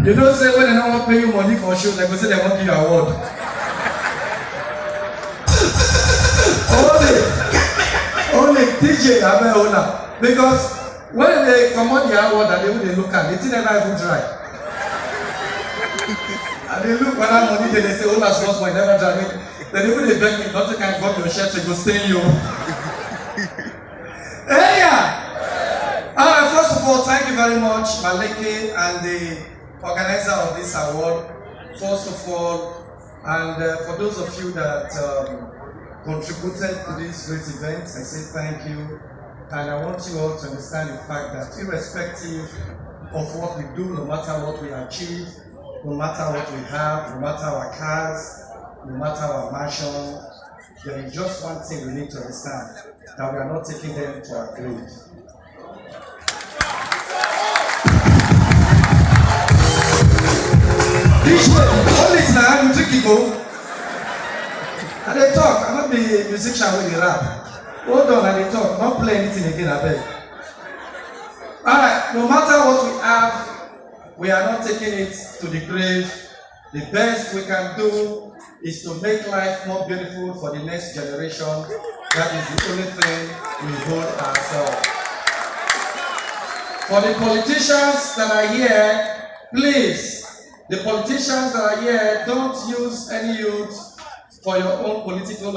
You don't say when they don't want to pay you money for show, they go say they want to give you award. only DJ Abe owner. Because when they come on the award and they look at, they think never even try. And they look when that money, they say, oh, that's what's my never try. Then even they beg me not to can got your shirt to go stain you. Hey, yeah. First of all, thank you very much, Malake, and the organizer of this award. First of all, and for those of you that contributed to this great event, I say thank you. And I want you all to understand the fact that irrespective of what we do, no matter what we achieve, no matter what we have, no matter our cars, no matter our mansion, there is just one thing we need to understand, that we are not taking them to our grave. This way, only now you take it go. And they talk, I'm not the musician with the rap. Hold on, and they talk, not play anything again, I beg. Alright, no matter what we have, we are not taking it to the grave. The best we can do is to make life more beautiful for the next generation. That is the only thing we hold ourselves. For the politicians that are here, please, the politicians that are here, don't use any youth for your own political